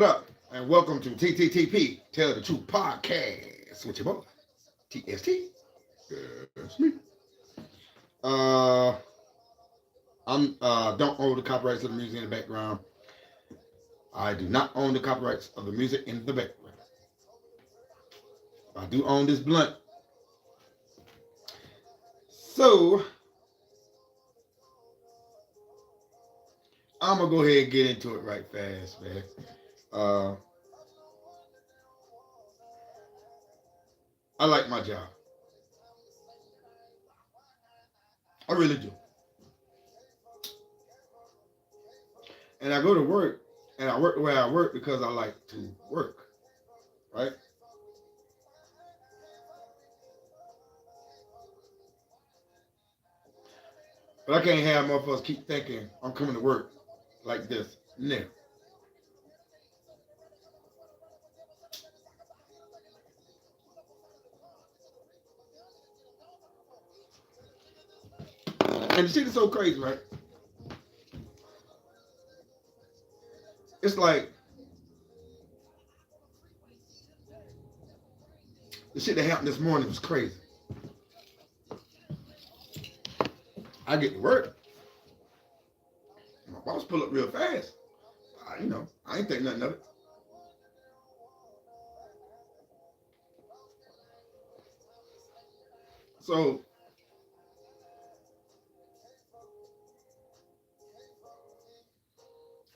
What up? And welcome to TTTP, Tell the Truth Podcast with your boy, TST. That's me. Uh, I'm don't own the copyrights of the music in the background. I do not own the copyrights of the music in the background. I do own this blunt. So I'm gonna go ahead and get into it right fast, man. Uh, I like my job. I really do. And I go to work and I work the way I work because I like to work, right? But I can't have motherfuckers keep thinking I'm coming to work like this. No. And the shit is so crazy, right? It's like the shit that happened this morning was crazy. I get to work. My boss pull up real fast. I ain't think nothing of it. So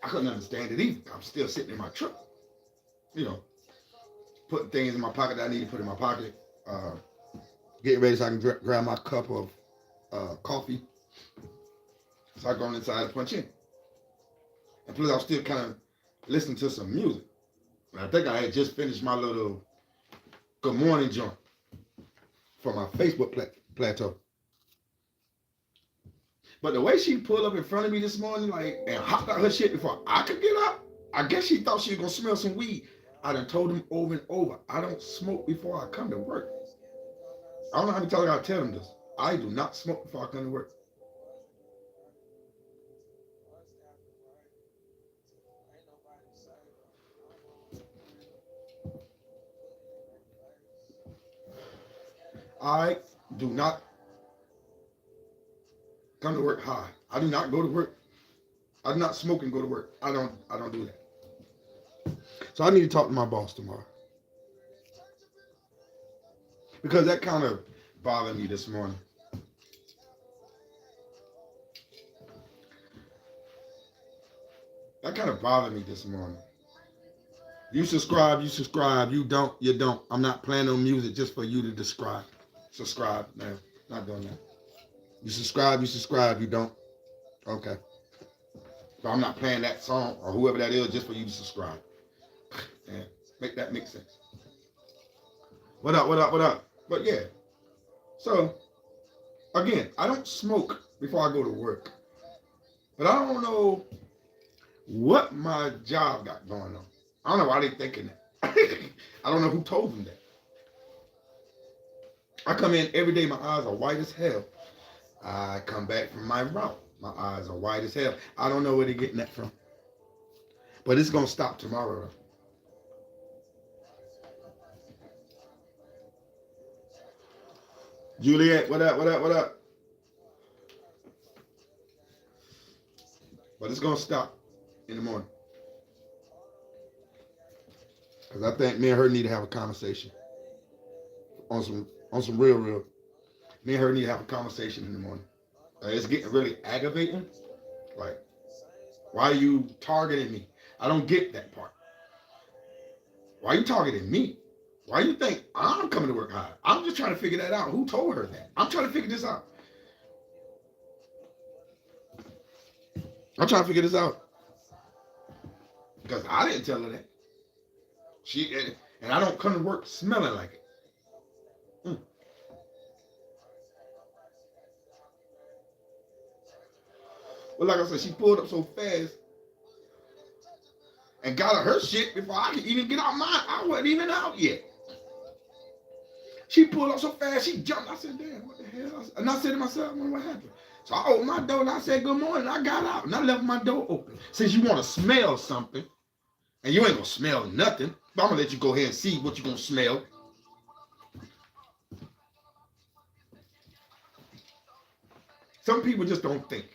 I couldn't understand it either. I'm still sitting in my truck, you know, putting things in my pocket that I need to put in my pocket, getting ready so I can grab my cup of coffee. So I go inside and punch in. And plus, I was still kind of listening to some music. And I think I had just finished my little good morning joint for my Facebook plateau. But the way she pulled up in front of me this morning, like, and hopped out her shit before I could get up, I guess she thought she was gonna smell some weed. I done told them over and over, I don't smoke before I come to work. I don't know how many times I gotta tell them this. I do not smoke before I come to work. I do not come to work high. I do not go to work. I do not smoke and go to work. I don't do that. So I need to talk to my boss tomorrow. Because that kind of bothered me this morning. That kind of bothered me this morning. You subscribe, you don't, you don't. I'm not playing no music just for you to describe. Subscribe, man. Not doing that. You subscribe, you don't. Okay. So I'm not playing that song or whoever that is just for you to subscribe. And make that make sense. What up? But yeah. So again, I don't smoke before I go to work. But I don't know what my job got going on. I don't know why they thinking that. I don't know who told them that. I come in every day, my eyes are white as hell. I come back from my route. My eyes are white as hell. I don't know where they're getting that from. But it's going to stop tomorrow. Juliet, what up? But it's going to stop in the morning. Because I think me and her need to have a conversation on some real. Me and her need to have a conversation in the morning. It's getting really aggravating. Like, why are you targeting me? I don't get that part. Why are you targeting me? Why do you think I'm coming to work high? I'm just trying to figure that out. Who told her that? I'm trying to figure this out. I'm trying to figure this out. Because I didn't tell her that. And I don't come to work smelling like it. Well, like I said, she pulled up so fast and got her shit before I could even get out mine. I wasn't even out yet. She pulled up so fast, she jumped. I said, damn, what the hell? And I said to myself, I wonder what happened. So I opened my door and I said, good morning. I got out and I left my door open. Since you want to smell something, And you ain't gonna smell nothing. But I'm gonna let you go ahead and see what you're gonna smell. Some people just don't think.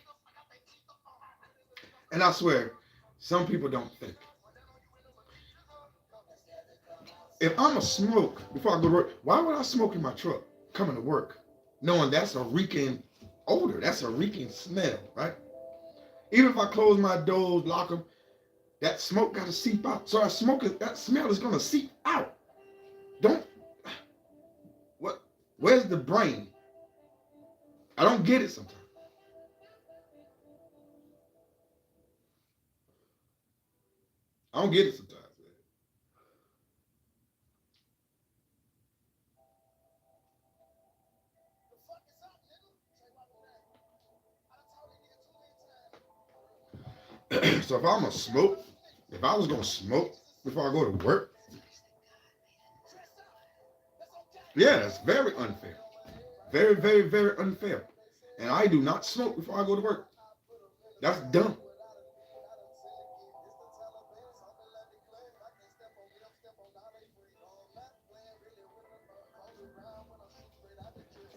And I swear, some people don't think. If I'm a smoke before I go to work, why would I smoke in my truck coming to work? Knowing that's a reeking odor, that's a reeking smell, right? Even if I close my doors, lock them, that smoke got to seep out. So that smell is going to seep out. Where's the brain? I don't get it sometimes. I don't get it sometimes. So if I'm a smoke, if I was gonna smoke before I go to work, yeah, that's very unfair. Very, very, very unfair. And I do not smoke before I go to work. That's dumb.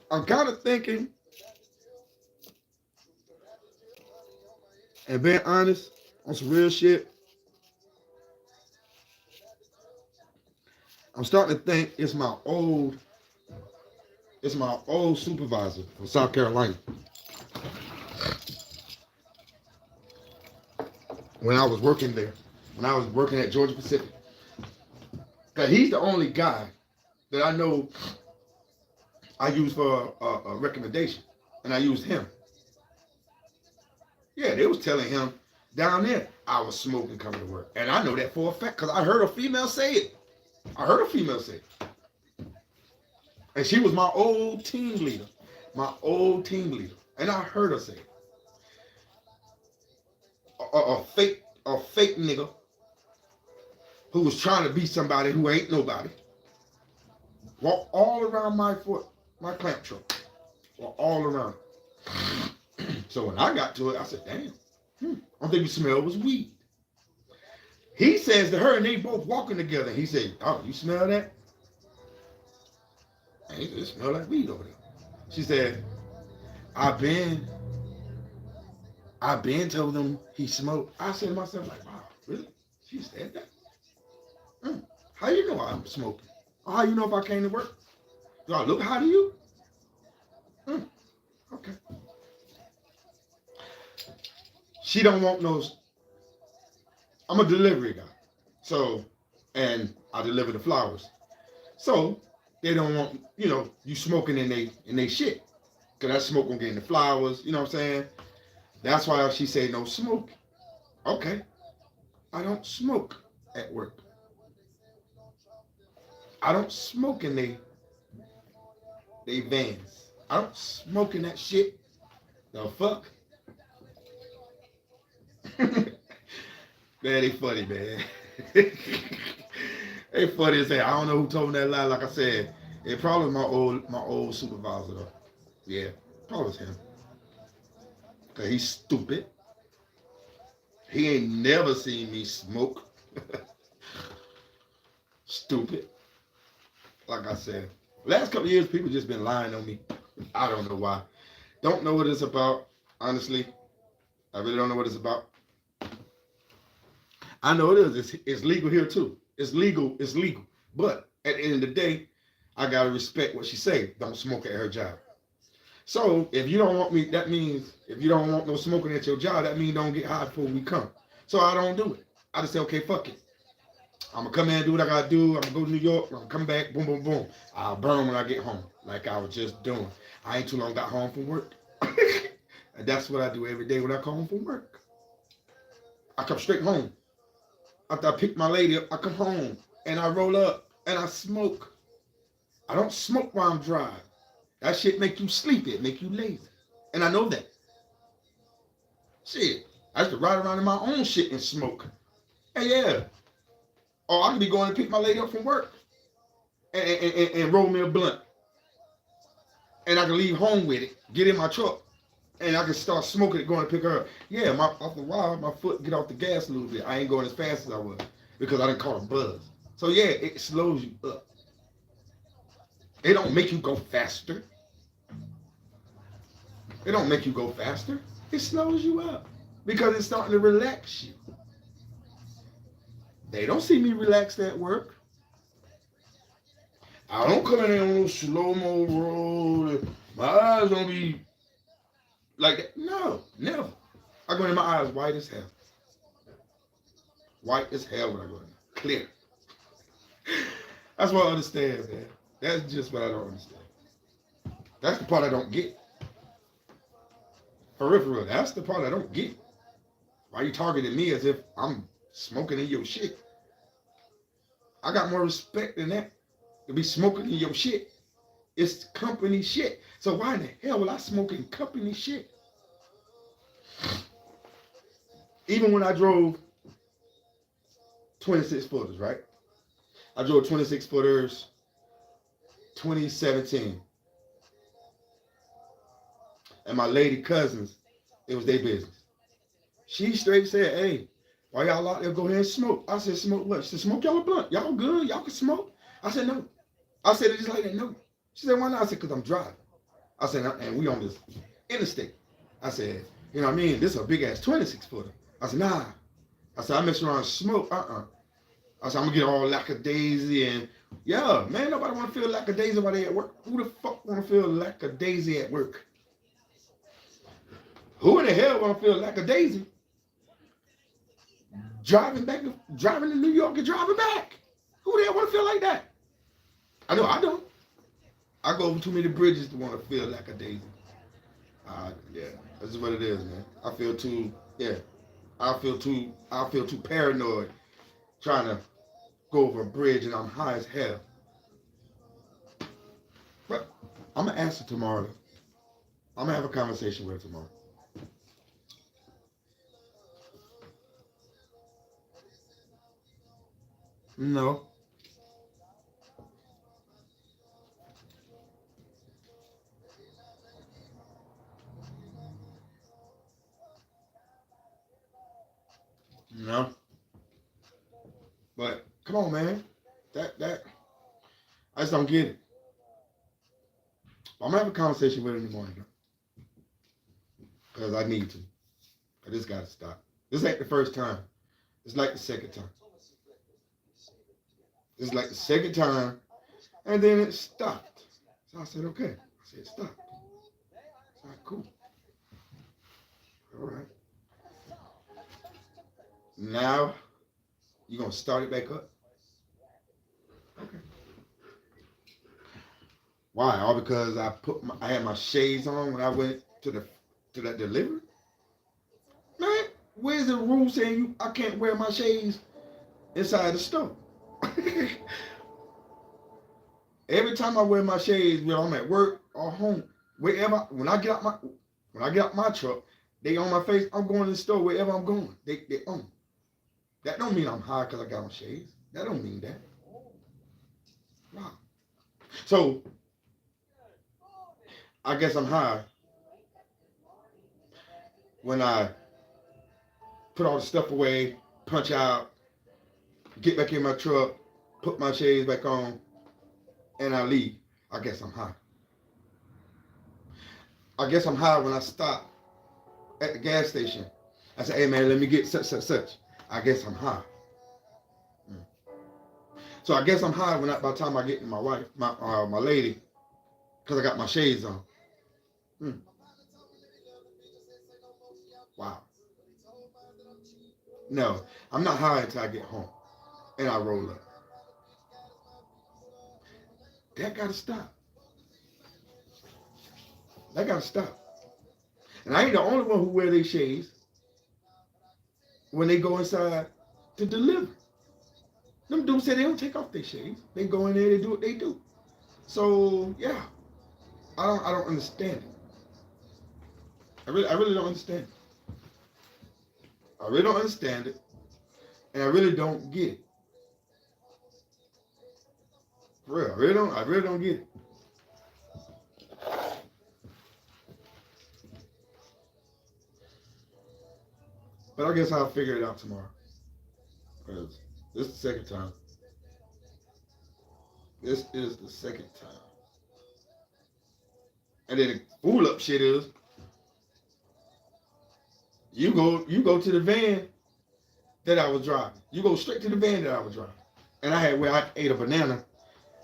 I'm kind of thinking, and being honest, on some real shit, I'm starting to think it's my old supervisor from South Carolina. When I was working there, when I was working at Georgia Pacific. Because he's the only guy that I know I use for a recommendation. And I used him. Yeah, they was telling him down there I was smoking coming to work. And I know that for a fact because I heard a female say it. And she was my old team leader. And I heard her say it. A fake nigga who was trying to be somebody who ain't nobody. Walk all around my clamp truck. Walk all around. So when I got to it, I said, damn, I think the smell was weed. He says to her, and they both walking together. He said, oh, you smell that? And he said, it smell like weed over there. She said, I've been told them he smoked. I said to myself, like, wow, really? She said that? How you know I'm smoking? Or how you know if I came to work? Do I look high to you? Okay. She don't want those. I'm a delivery guy. So, and I deliver the flowers. So, they don't want, you smoking in they shit. Because that smoke gonna get in the flowers, you know what I'm saying? That's why she say no smoke. Okay. I don't smoke at work. I don't smoke in they vans. I don't smoke in that shit. The fuck? Man, they funny, man. They funny as hell. I don't know who told me that lie. Like I said, it probably my old supervisor though. Yeah, probably was him. Cause he's stupid. He ain't never seen me smoke. Stupid. Like I said, last couple of years, people just been lying on me. I don't know why. Don't know what it's about. Honestly, I really don't know what it's about. I know it is. It's legal here too. It's legal. But at the end of the day, I gotta respect what she say. Don't smoke at her job. So if you don't want me, that means if you don't want no smoking at your job, that means don't get high before we come. So I don't do it. I just say, okay, fuck it. I'm gonna come in and do what I gotta do. I'm gonna go to New York. I'm gonna come back. Boom, boom, boom. I'll burn when I get home, like I was just doing. I ain't too long got home from work. And that's what I do every day when I come home from work. I come straight home. After I pick my lady up, I come home and I roll up and I smoke. I don't smoke while I'm driving. That shit make you sleepy. It make you lazy. And I know that. Shit. I used to ride around in my own shit and smoke. Hey, yeah. Or I could be going to pick my lady up from work and roll me a blunt. And I can leave home with it, get in my truck, and I can start smoking it going to pick her up. Yeah, after a while, my foot get off the gas a little bit. I ain't going as fast as I was. because I didn't call them buzz. So yeah, it slows you up. It don't make you go faster. It don't make you go faster. It slows you up because it's starting to relax you. They don't see me relaxed at work. I don't come in there on no slow-mo road. My eyes don't be like that. No, never. I go in my eyes white as hell. White as hell when I go in there. Clear. That's what I understand, man. That's just what I don't understand. That's the part I don't get. For real. That's the part I don't get. Why you targeting me as if I'm smoking in your shit? I got more respect than that. To be smoking in your shit. It's company shit. So why in the hell will I smoke in company shit? Even when I drove 26 footers, right? I drove 26 footers 2017. And my lady cousins, it was their business. She straight said, hey, why y'all out there go ahead and smoke? I said, smoke what? She said, smoke y'all a blunt. Y'all good? Y'all can smoke? I said, no. I said it just like that, no. She said, why not? I said, because I'm driving. I said, and we on this interstate. I said, you know what I mean? This is a big ass 26 footer. I said, nah. I said, I mess around and smoke. I said, I'm gonna get all lackadaisy and yeah, man, nobody wanna feel lackadaisy while they at work. Who the fuck wanna feel lackadaisy at work? Who in the hell wanna feel lackadaisy? Driving to New York and driving back. Who the hell wanna feel like that? I know I don't. I go over too many bridges to wanna feel lackadaisy. Yeah, that's what it is, man. I feel too paranoid trying to go over a bridge and I'm high as hell. But I'm gonna ask her tomorrow. I'm gonna have a conversation with her tomorrow. No. No. But come on, man. That I just don't get it. I'm gonna have a conversation with her in the morning. Because I need to. I just gotta stop. This ain't the first time. It's like the second time. It's like the second time. And then it stopped. So I said, okay. I said, stop. So I cool. All right. Now you gonna start it back up? Okay. Why? All because I had my shades on when I went to that delivery? Man, where's the rule saying I can't wear my shades inside the store? Every time I wear my shades, whether I'm at work or home, wherever when I get out my truck, they on my face. I'm going to the store wherever I'm going. They on. That don't mean I'm high because I got my shades. That don't mean that. Wow. So I guess I'm high when I put all the stuff away, punch out, get back in my truck, put my shades back on, and I leave. I guess I'm high. I guess I'm high when I stop at the gas station. I say, hey man, let me get such. I guess I'm high. So I guess I'm high by the time I get to my wife, my lady, because I got my shades on. Wow. No, I'm not high until I get home and I roll up. That gotta stop. That gotta stop. And I ain't the only one who wear their shades when they go inside to deliver. Them dudes say they don't take off their shades. They go in there, they do what they do. So yeah, I don't understand it. I really don't understand it. I really don't understand it, and I really don't get it. For real, I really don't get it. But I guess I'll figure it out tomorrow. Because This is the second time. This is the second time. And then the fool up shit is you go to the van that I was driving. You go straight to the van that I was driving. And I had where I ate a banana.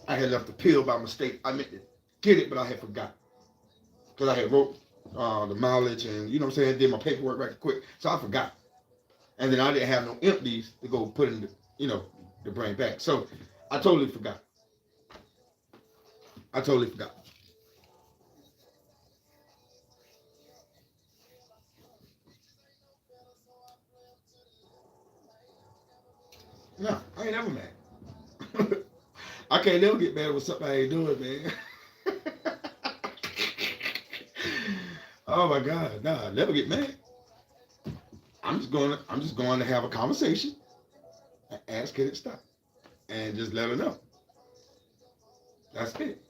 I had left the peel by mistake. I meant to get it, but I had forgot. Because I had wrote the mileage and, you know what I'm saying, did my paperwork right quick. So I forgot. And then I didn't have no empties to go put in the, you know, to bring back. So I totally forgot. I totally forgot. No, I ain't never mad. I can't never get mad with something I ain't doing, man. Oh my God, no, I never get mad. I'm just going to have a conversation and ask her to stop. And just let her know. That's it.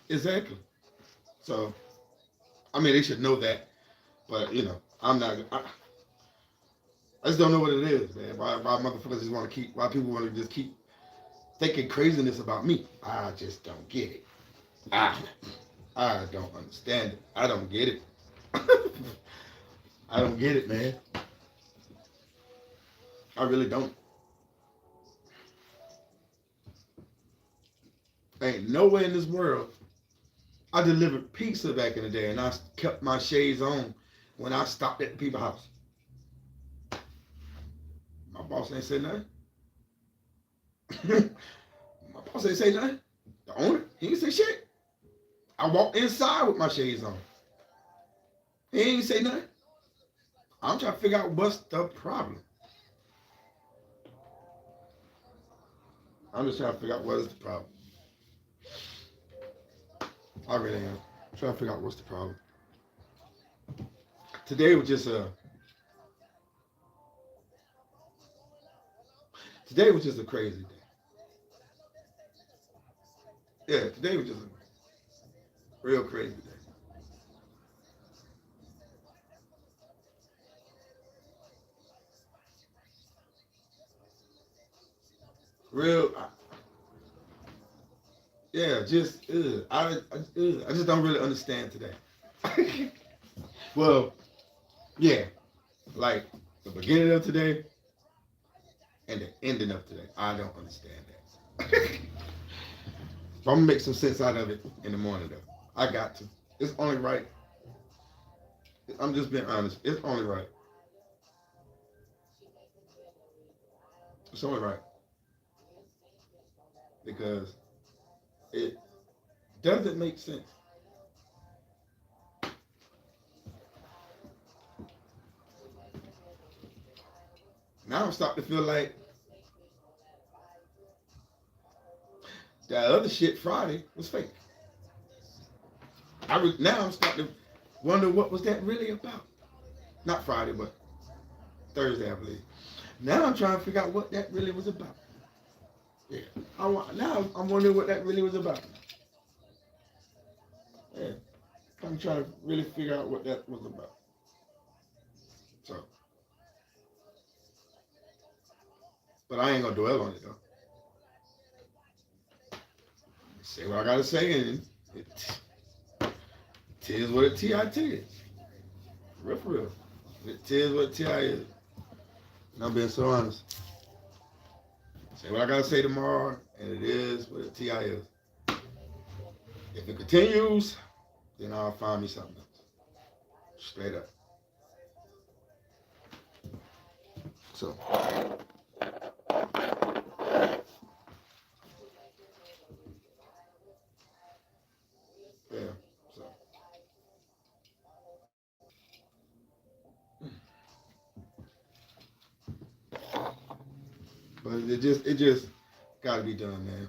Exactly. So, I mean, they should know that, but you know, I'm not. I just don't know what it is, man. Why motherfuckers just want to keep? Why people want to just keep thinking craziness about me? I just don't get it. I I don't understand it. I don't get it. I don't get it, man. I really don't. Ain't nowhere in this world. I delivered pizza back in the day, and I kept my shades on when I stopped at the people's house. My boss ain't say nothing. My boss ain't say nothing. The owner, he ain't say shit. I walked inside with my shades on. He ain't say nothing. I'm trying to figure out what's the problem. I'm just trying to figure out what is the problem. I really am. I'm trying to figure out what's the problem. Today was just a crazy day. Yeah, today was just a real crazy day. Real, yeah, just I just don't really understand today. Well, yeah, like the beginning of today and the ending of today. I don't understand that. I'm gonna make some sense out of it in the morning though. I got to. It's only right. I'm just being honest. It's only right. It's only right because it doesn't make sense. Now I'm starting to feel like that other shit Friday was fake. Now I'm starting to wonder what was that really about. Not Friday, but Thursday, I believe. Now I'm trying to figure out what that really was about. Yeah. Now I'm wondering what that really was about. Yeah. I'm trying to really figure out what that was about. So, but I ain't gonna dwell on it though. Say what I gotta say, and it is what it is. Real for real. It is what TI is. And I'm being so honest. Say what I gotta say tomorrow, and it is what it TI is. If it continues, then I'll find me something else. Straight up. So. Yeah. So. But it just gotta be done, man.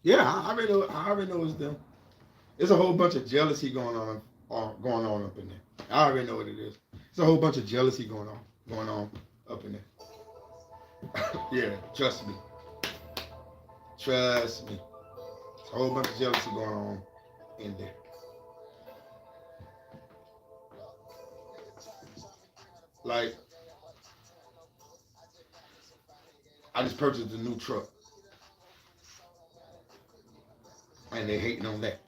Yeah, I already know it's them. There's a whole bunch of jealousy going on up in there. I already know what it is. It's a whole bunch of jealousy going on. going on up in there. Yeah, trust me. Trust me. There's a whole bunch of jealousy going on in there. Like, I just purchased a new truck. And they hating on that.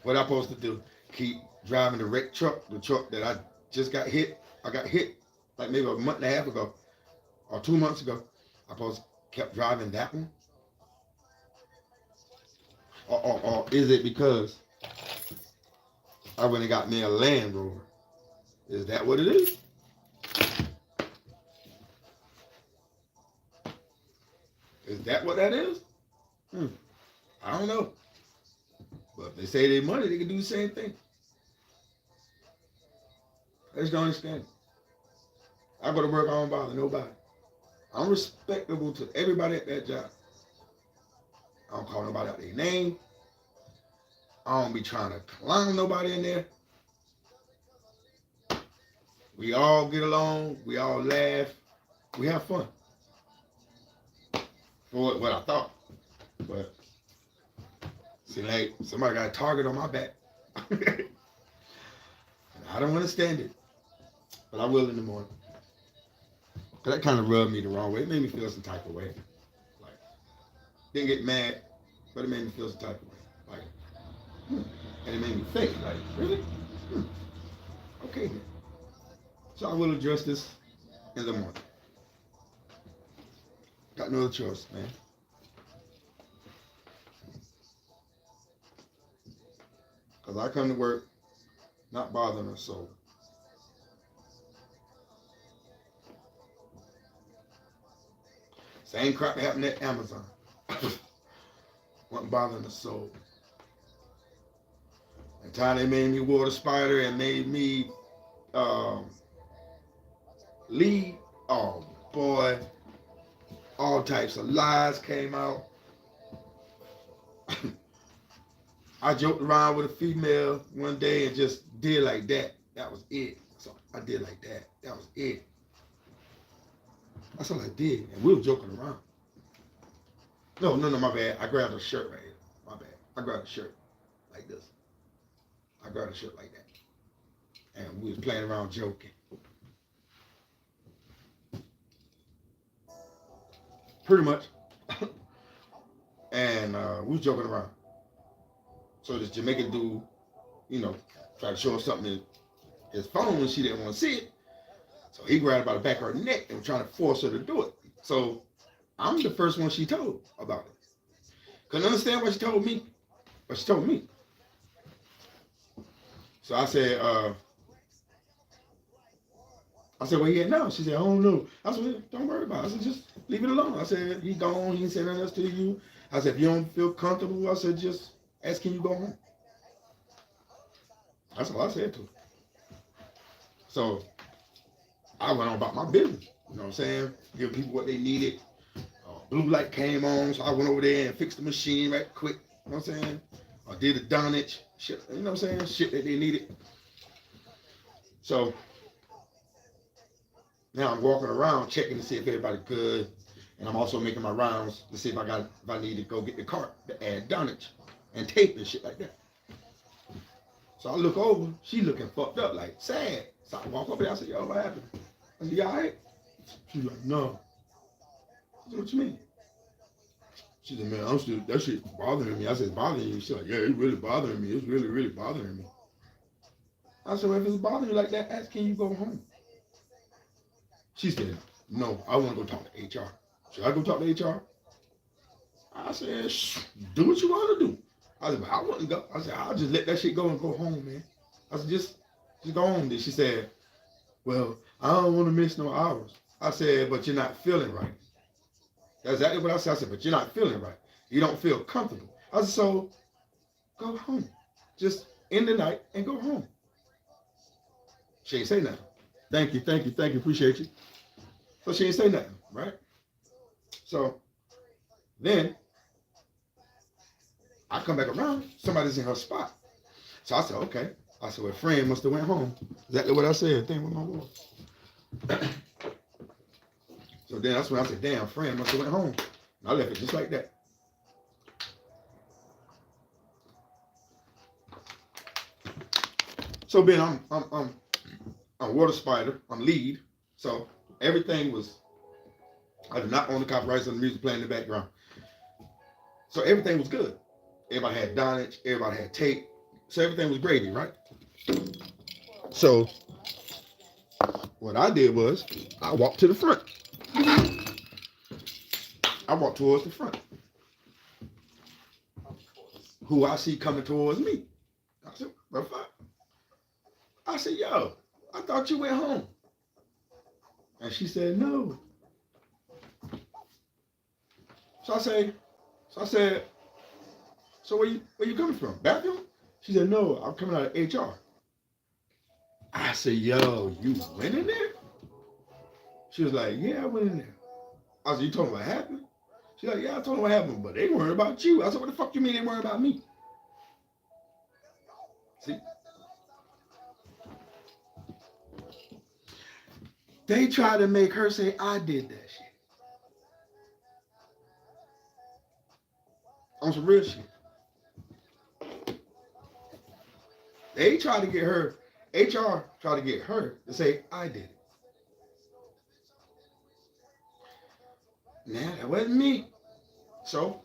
What I supposed to do? Keep driving the wrecked truck, the truck that I just got hit. I got hit like maybe a month and a half ago or 2 months ago. I supposed to kept driving that one? Or is it because I went and got me a Land Rover? Is that what it is? Is that what that is? I don't know. But if they say they money, they can do the same thing. I just don't understand it. I go to work, I don't bother nobody. I'm respectable to everybody at that job. I don't call nobody out their name. I don't be trying to clown nobody in there. We all get along. We all laugh. We have fun. For what I thought. But, see, like, somebody got a target on my back. And I don't understand it. But I will in the morning. That kind of rubbed me the wrong way. It made me feel some type of way. Like, didn't get mad, but it made me feel some type of way. Like, and it made me think, like, really? Okay then. So I will address this in the morning. Got no other choice, man. Because I come to work not bothering a soul. Same crap happened at Amazon. Wasn't bothering a soul. And time they made me water spider and made me lead. Oh boy, all types of lies came out. I joked around with a female one day and just did like that. That was it. So I did like that. That was it. That's all I did. And we were joking around. No, my bad. I grabbed a shirt right here. My bad. I grabbed a shirt like this. I grabbed a shirt like that. And we was playing around joking. Pretty much. And we was joking around. So this Jamaican dude, you know, tried to show us something in his phone and she didn't want to see it. So he grabbed her by the back of her neck and was trying to force her to do it. So I'm the first one she told about it. Couldn't understand what she told me, but she told me. So I said, well, yeah, no. She said, I don't know. I said, don't worry about it. I said, just leave it alone. I said, he gone. He ain't said nothing else to you. I said, if you don't feel comfortable, I said, just ask, can you go home? That's all I said to her. So I went on about my business. You know what I'm saying? Give people what they needed. Blue light came on, so I went over there and fixed the machine right quick. You know what I'm saying? I did the dunnage. Shit, you know what I'm saying? Shit that they needed. So now I'm walking around checking to see if everybody's good. And I'm also making my rounds to see if I need to go get the cart to add dunnage and tape and shit like that. So I look over, she looking fucked up, like sad. So I walk over there, I said, yo, what happened? I said, you all right? She's like, no. I said, what you mean? She said, man, that shit bothering me. I said, it's bothering you? She's like, yeah, it's really bothering me. It's really, really bothering me. I said, well, if it's bothering you like that, ask, can you go home? She said, no, I want to go talk to HR. Should I go talk to HR? I said, do what you want to do. I said, but I wouldn't go. I said, I'll just let that shit go and go home, man. I said, just go home. Then she said, well, I don't want to miss no hours. I said, but you're not feeling right. That's exactly what I said. I said, but you're not feeling right. You don't feel comfortable. I said, so go home. Just end the night and go home. She ain't say nothing. Thank you. Appreciate you. So she ain't say nothing, right? So then I come back around. Somebody's in her spot. So I said, okay. I said, well, friend must have went home. Exactly what I said. Thing with my boy. So then that's when I said, damn, friend must have went home. And I left it just like that. So Ben, I'm Water Spider. I'm lead. So everything was. I did not own the copyrights on the music playing in the background. So everything was good. Everybody had Donage. Everybody had tape. So everything was gravy, right? So what I did was I walked to the front. I walked towards the front. Who I see coming towards me. I said, what the fuck? I said, yo, I thought you went home. And she said, no. So I said, so where you coming from? Bathroom? She said, no, I'm coming out of HR. I said, yo, you went in there? She was like, yeah, I went in there. I said, you told me what happened? She's like, yeah, I told them what happened, but they worried about you. I said, what the fuck you mean they worried about me? See? They tried to make her say I did that shit. On some real shit. They tried to get her, HR tried to get her to say I did it. Nah, that wasn't me. So,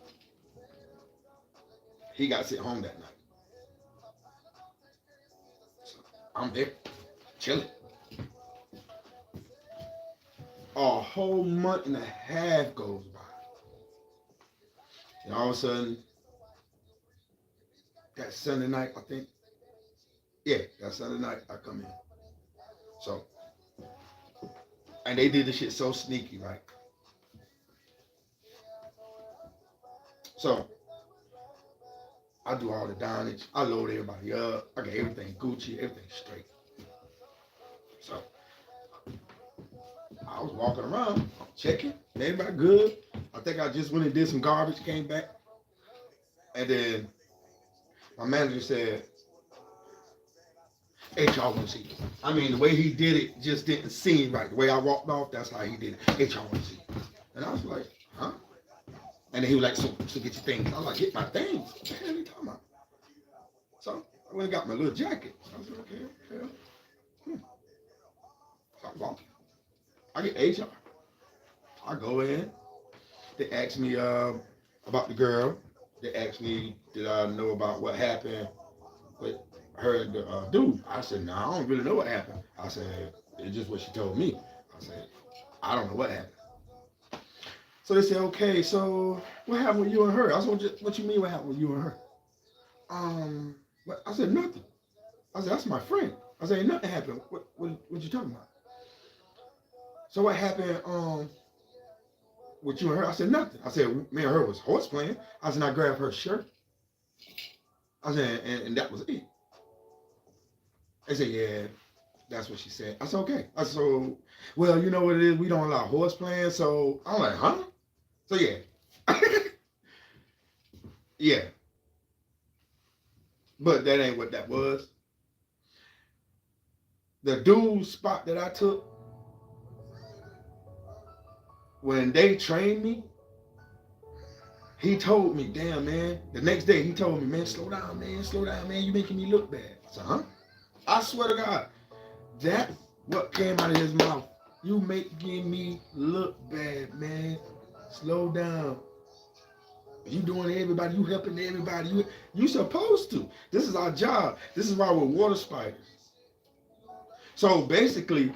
he got sent home that night. So, I'm there, chilling. A whole month and a half goes by. And all of a sudden, that Sunday night, I think. Yeah, that Sunday night, I come in. So, and they did the shit so sneaky, right? So, I do all the Donage. I load everybody up. I got everything Gucci, everything straight. So, I was walking around, checking. Everybody good. I think I just went and did some garbage, came back. And then my manager said, HR want to see you. I mean, the way he did it just didn't seem right. The way I walked off, that's how he did it. HR want to see you. And I was like, huh? And then he was like, so get your things. I was like, get my things? What the hell are you talking about? So I went and got my little jacket. I was like, okay. So I'm walking. I get HR. I go in. They ask me about the girl. They asked me, did I know about what happened with her and the dude? I said, no, I don't really know what happened. I said, it's just what she told me. I said, I don't know what happened. So they said, okay, so what happened with you and her? I said, what you mean what happened with you and her? I said, nothing. I said, that's my friend. I said, nothing happened. What you talking about? So what happened with you and her? I said, nothing. I said, me and her was horse playing. I said, I grabbed her shirt. I said, and that was it. They said, yeah, that's what she said. I said, okay. I said, so, well, you know what it is? We don't allow horse playing. So I'm like, huh? So yeah. Yeah. But that ain't what that was. The dude's spot that I took, when they trained me, he told me, damn, man. The next day, he told me, man, slow down, man. You making me look bad. I said, huh? I swear to God, that's what came out of his mouth. You making me look bad, man. Slow down. You doing everybody, you helping everybody. You supposed to. This is our job. This is why we're water spiders. So basically,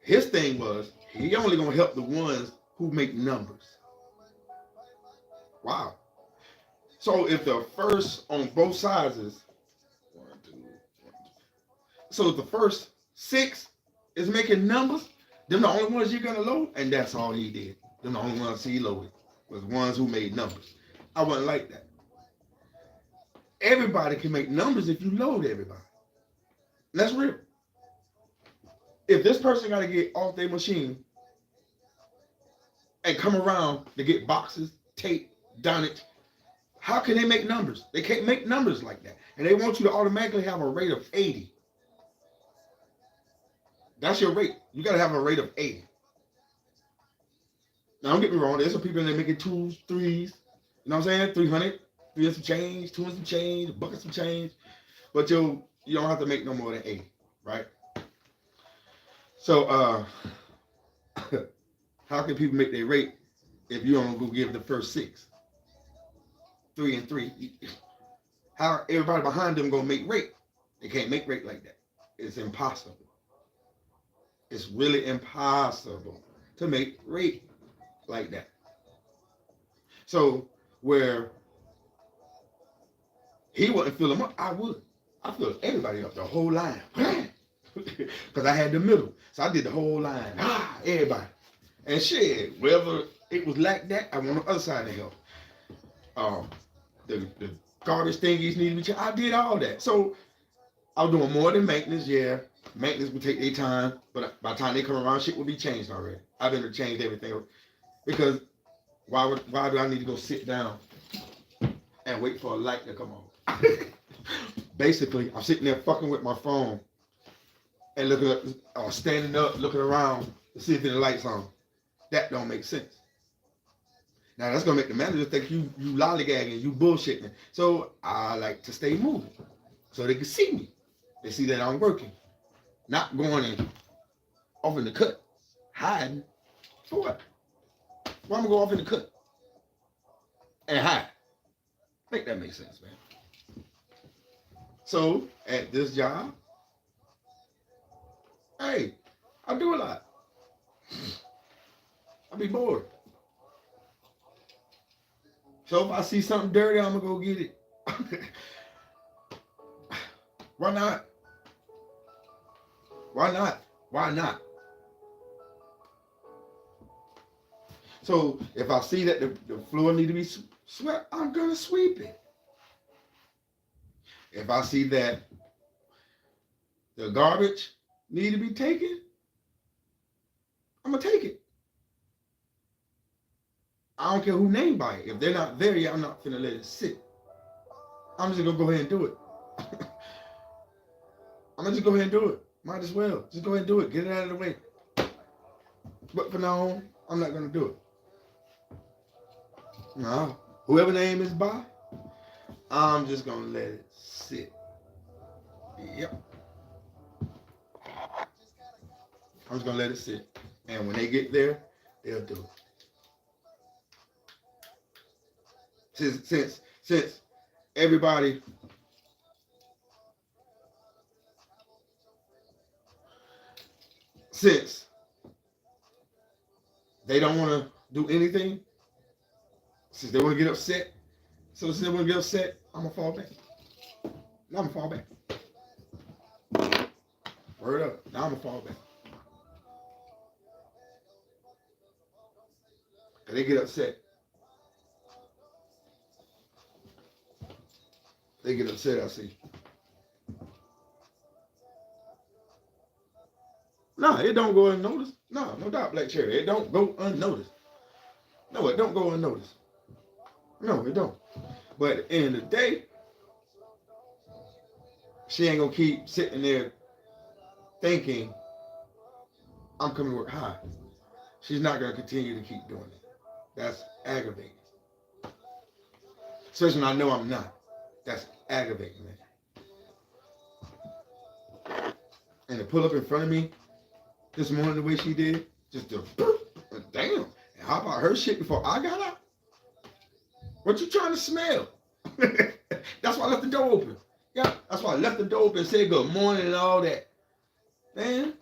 his thing was, he only gonna help the ones who make numbers. Wow. So if the first on both sides is 1, 2, 1, 2. So if the first 6 is making numbers, them the only ones you're gonna load, and that's all he did. Them the only ones he loaded was ones who made numbers. I wasn't like that. Everybody can make numbers if you load everybody. And that's real. If this person got to get off their machine and come around to get boxes, tape, Donage, How can they make numbers? They can't make numbers like that. And they want you to automatically have a rate of 80. That's your rate. You got to have a rate of 80. Now, don't get me wrong. There's some people that make it 2s, 3s. You know what I'm saying? 300, 3 some change, 2 some change, a bucket some change. But you don't have to make no more than 80, right? So, how can people make their rate if you don't go give the first 6? 3 and 3. How everybody behind them gonna make rate? They can't make rate like that. It's impossible. It's really impossible to make rate like that. So where he wouldn't fill them up, I would. I filled everybody up, the whole line. Because I had the middle. So I did the whole line. Everybody. And shit, wherever it was like that, I want the other side to help. The garbage thingies needed to be changed. I did all that. So I was doing more than maintenance, yeah. Maintenance would take their time, but by the time they come around, shit would be changed already. I've been to change everything. Because why do I need to go sit down and wait for a light to come on? Basically, I'm sitting there fucking with my phone and looking up, or standing up, looking around to see if the light's on. That don't make sense. Now that's gonna make the manager think you lollygagging, you bullshitting. So I like to stay moving, so they can see me. They see that I'm working, not going in off in the cut, hiding. For what? Why am I go off in the cut and hide? Make that make sense, man. So at this job, hey, I do a lot. I be bored. So if I see something dirty, I'm gonna go get it. Why not? Why not? Why not? So if I see that the floor need to be swept, I'm gonna sweep it. If I see that the garbage need to be taken, I'm gonna take it. I don't care who named by it. If they're not there yet, I'm not finna let it sit. I'm just gonna go ahead and do it. I'm gonna just go ahead and do it. Might as well. Just go ahead and do it. Get it out of the way. But for now on, I'm not gonna do it. No. Whoever name is by, I'm just gonna let it sit. Yep. I'm just gonna let it sit. And when they get there, they'll do it. Since everybody since they don't want to do anything, since they want to get upset, so since they want to get upset, I'm gonna fall back. Now I'm gonna fall back. Word up. Now I'm gonna fall back. Cause they get upset. They get upset, I see. No, it don't go unnoticed. No, no doubt, Black Cherry. It don't go unnoticed. No, it don't go unnoticed. No, it don't. But at the end of the day, she ain't gonna keep sitting there thinking I'm coming to work high. She's not gonna continue to keep doing it. That's aggravating. Especially when I know I'm not. That's aggravating, man. And to pull up in front of me this morning the way she did, just to damn. And how about her shit before I got out? What you trying to smell? That's why I left the door open. Yeah, that's why I left the door open and said good morning and all that. Man.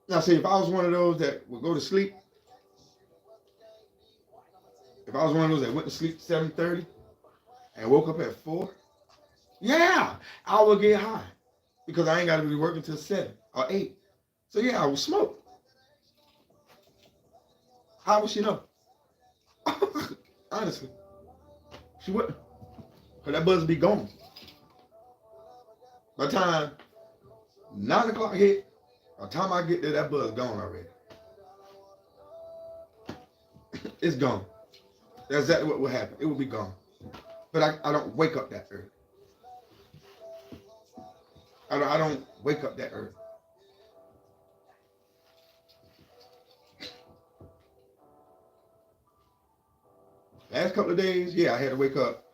Now, see, if I was one of those that would go to sleep, if I was one of those that went to sleep at 7:30 and woke up at 4, yeah, I would get high because I ain't got to be working till 7 or 8. So, yeah, I would smoke. How would she know? Honestly, she wouldn't. Because that buzz would be gone. By the time 9 o'clock hit, By the time I get there, that buzz gone already. It's gone. That's exactly what will happen. It will be gone. But I don't wake up that early. I don't wake up that early. Last couple of days, yeah, I had to wake up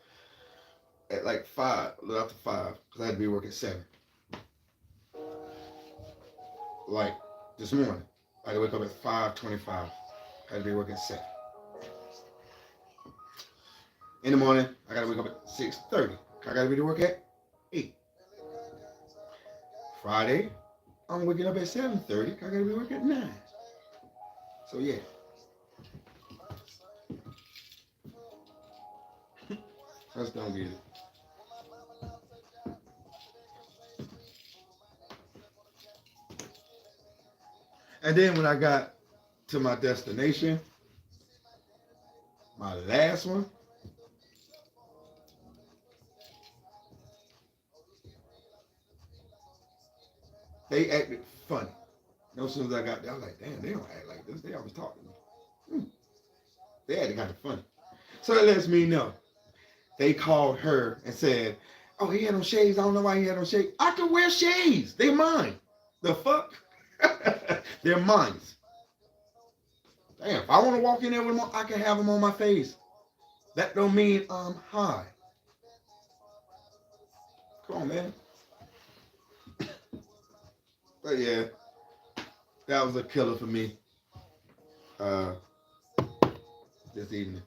at like 5, a little after 5, because I had to be working 7. Like this morning, I had to wake up at 5:25. I had to be working 7. In the morning, I got to wake up at 6:30. I got to be to work at 8. Friday, I'm waking up at 7:30. I got to be working at 9. So yeah. That's don't get it. And then when I got to my destination, my last one, they acted funny. No sooner as I got there, I was like, damn, they don't act like this. They always talk to me. They acted kind of funny. So that lets me know. They called her and said, oh, he had on shades. I don't know why he had on shades. I can wear shades. They're mine. The fuck? They're mine. Damn, if I want to walk in there with them, I can have them on my face. That don't mean I'm high. Come on, man. But yeah, that was a killer for me. This evening.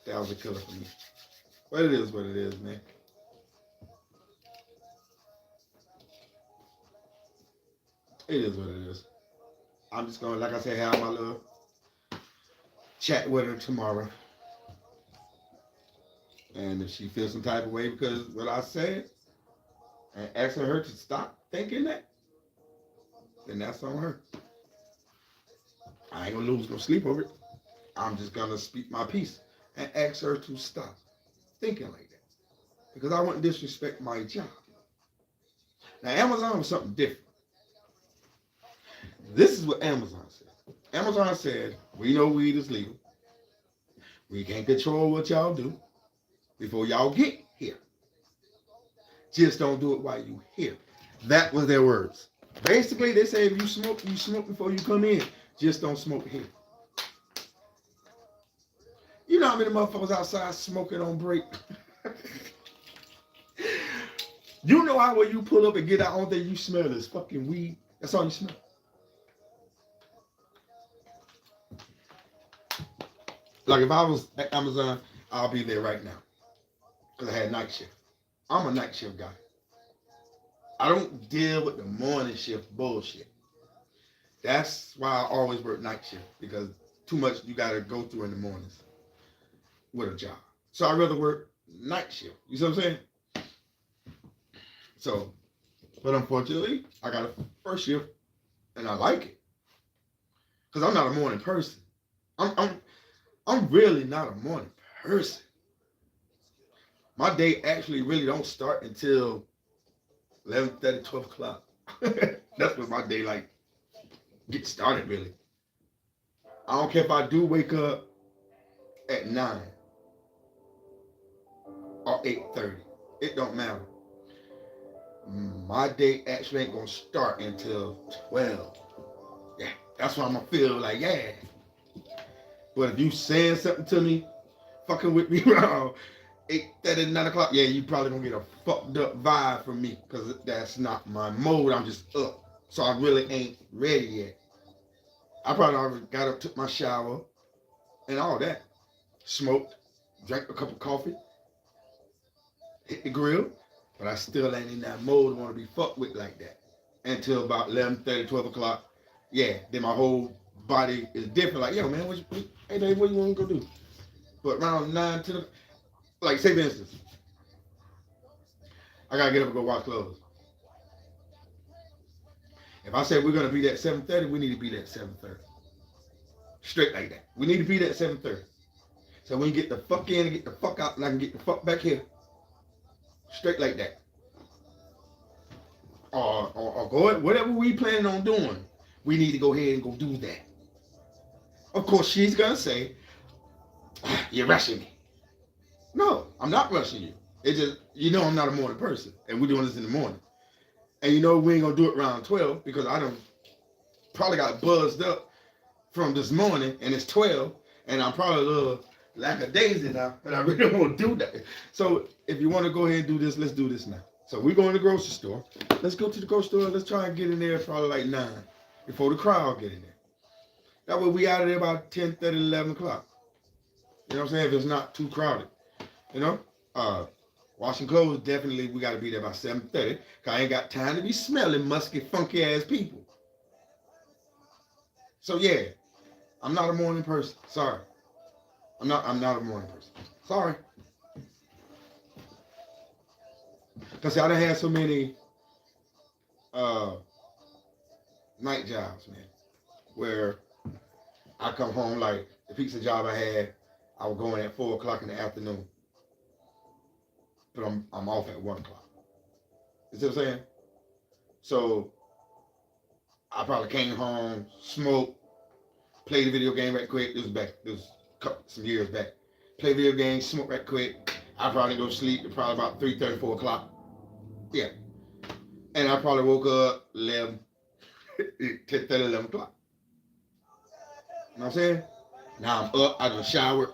That was a killer for me. But it is what it is, man. It is what it is. I'm just gonna, like I said, have my little chat with her tomorrow. And if she feels some type of way because what I said, and asking her to stop thinking that, then that's on her. I ain't gonna lose no sleep over it. I'm just gonna speak my piece and ask her to stop thinking like that. Because I wouldn't disrespect my job. Now, Amazon was something different. This is what Amazon said. Amazon said, we know weed is legal. We can't control what y'all do before y'all get here. Just don't do it while you here. That was their words. Basically, they say if you smoke before you come in. Just don't smoke here. You know how many motherfuckers outside smoking on break? You know how when you pull up and get out, all thing you smell is fucking weed. That's all you smell. Like if I was at Amazon, I'll be there right now. Because I had night shift. I'm a night shift guy. I don't deal with the morning shift bullshit. That's why I always work night shift. Because too much you got to go through in the mornings with a job. So I'd rather work night shift. You see what I'm saying? So, but unfortunately, I got a first shift and I like it. Because I'm not a morning person. I'm really not a morning person. My day actually really don't start until 11:30, 12 o'clock. That's when my day like get started really. I don't care if I do wake up at 9 or 8:30. It don't matter. My day actually ain't gonna start until 12. Yeah, that's when I'm gonna feel like, yeah. But if you saying something to me, fucking with me around 8:30, 9 o'clock, yeah, you probably gonna get a fucked up vibe from me because that's not my mode. I'm just up. So I really ain't ready yet. I probably already got up, took my shower, and all that. Smoked, drank a cup of coffee, hit the grill, but I still ain't in that mode to want to be fucked with like that. Until about 11:30, 12 o'clock, yeah, then my whole body is different. Like, yo, man, hey, babe, what you want to go do? But around 9 to the, like, say for instance, I got to get up and go wash clothes. If I say we're going to be there at 7:30, we need to be there at 7:30. Straight like that. We need to be there at 7:30. So when you get the fuck in and get the fuck out, and I can get the fuck back here. Straight like that. or go whatever we planning on doing. We need to go ahead and go do that. Of course, she's gonna say, "You're rushing me." No, I'm not rushing you. It's just I'm not a morning person, and we're doing this in the morning. And we ain't gonna do it around 12 because I don't probably got buzzed up from this morning, and it's 12, and I'm probably a little lackadaisy now, but I really don't want to do that. So if you want to go ahead and do this, let's do this now. So we're going to the grocery store. Let's go to the grocery store. Let's try and get in there probably like 9 before the crowd get in there. That way we out of there about 10:30, 11 o'clock. You know what I'm saying? If it's not too crowded. Washing clothes, definitely we got to be there by 7:30 because I ain't got time to be smelling musky, funky ass people. So yeah, I'm not a morning person. Sorry. I'm not a morning person. Sorry. Because I done had so many night jobs, man, where I come home like the pizza job I had, I would go in at 4 o'clock in the afternoon. But I'm off at 1 o'clock. You see what I'm saying? So I probably came home, smoked, played a video game right quick. This was some years back. Play video games, smoke right quick. I probably go to sleep at probably about 3:30, 4 o'clock. Yeah. And I probably woke up 11, 10:30, 11 o'clock. You know what I'm saying? Now I'm up, I done showered.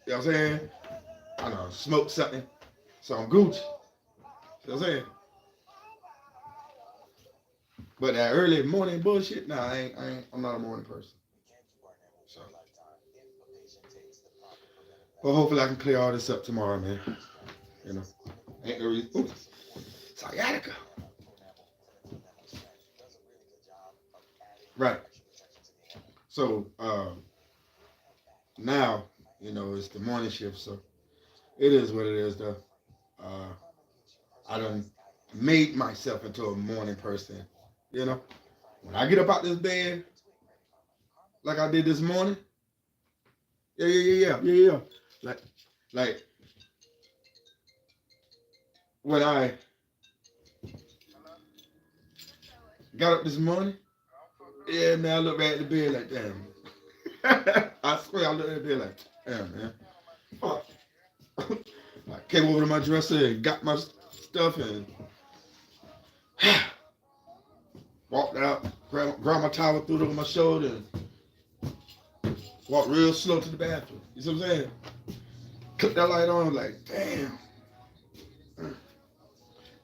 You know what I'm saying? I done smoked something. So I'm Gucci. You know what I'm saying? But that early morning bullshit, nah, I'm not a morning person. So. Well, hopefully I can clear all this up tomorrow, man. Ain't no reason. Ooh, sciatica. Right. So now, it's the morning shift, so it is what it is, though. I done made myself into a morning person. When I get up out this bed, like I did this morning, yeah. Like when I got up this morning, yeah, man, I looked back at the bed like, damn. I swear I looked at the bed like, damn, man. Fuck. I came over to my dresser and got my stuff and walked out, grabbed my towel, threw it over my shoulder, and walked real slow to the bathroom. You see what I'm saying? Clicked that light on, like, damn.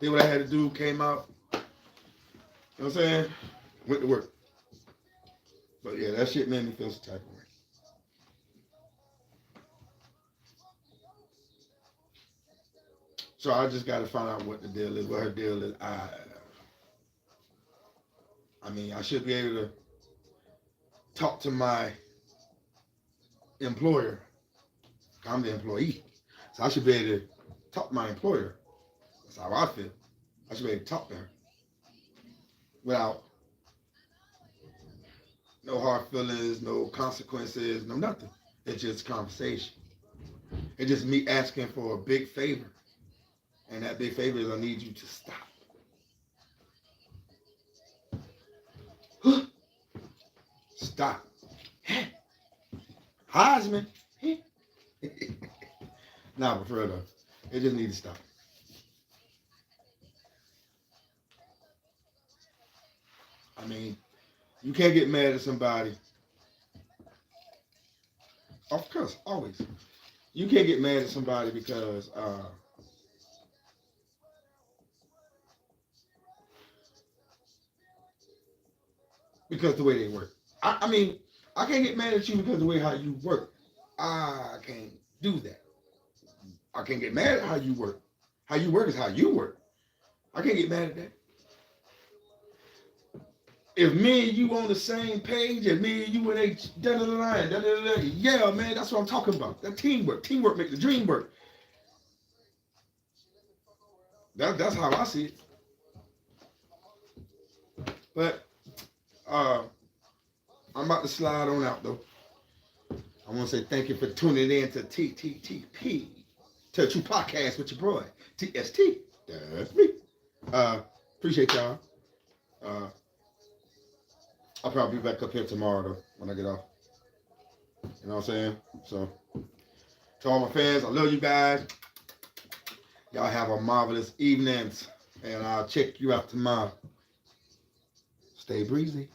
Did what I had to do, came out. You know what I'm saying? Went to work. But yeah, that shit made me feel some type of way. So I just got to find out what the deal is, what her deal is. I mean, I should be able to talk to my employer. I'm the employee. So I should be able to talk to my employer. That's how I feel. I should be able to talk to her without no hard feelings, no consequences, no nothing. It's just conversation. It's just me asking for a big favor. And that big favor is I need you to stop. Stop. Heisman. Nah, but for real though, it just needs to stop. I mean, you can't get mad at somebody. Of course, always. You can't get mad at somebody because the way they work. I mean, I can't get mad at you because of the way how you work. I can't do that. I can't get mad at how you work. How you work is how you work. I can't get mad at that. If me and you on the same page and me and you and yeah, man, that's what I'm talking about. That teamwork. Teamwork makes the dream work. That's how I see it. But I'm about to slide on out though. I want to say thank you for tuning in to TTTP, to True Podcast with your boy TST. That's me. Appreciate y'all. I'll probably be back up here tomorrow though when I get off. You know what I'm saying? So to all my fans, I love you guys. Y'all have a marvelous evening, and I'll check you out tomorrow. Stay breezy.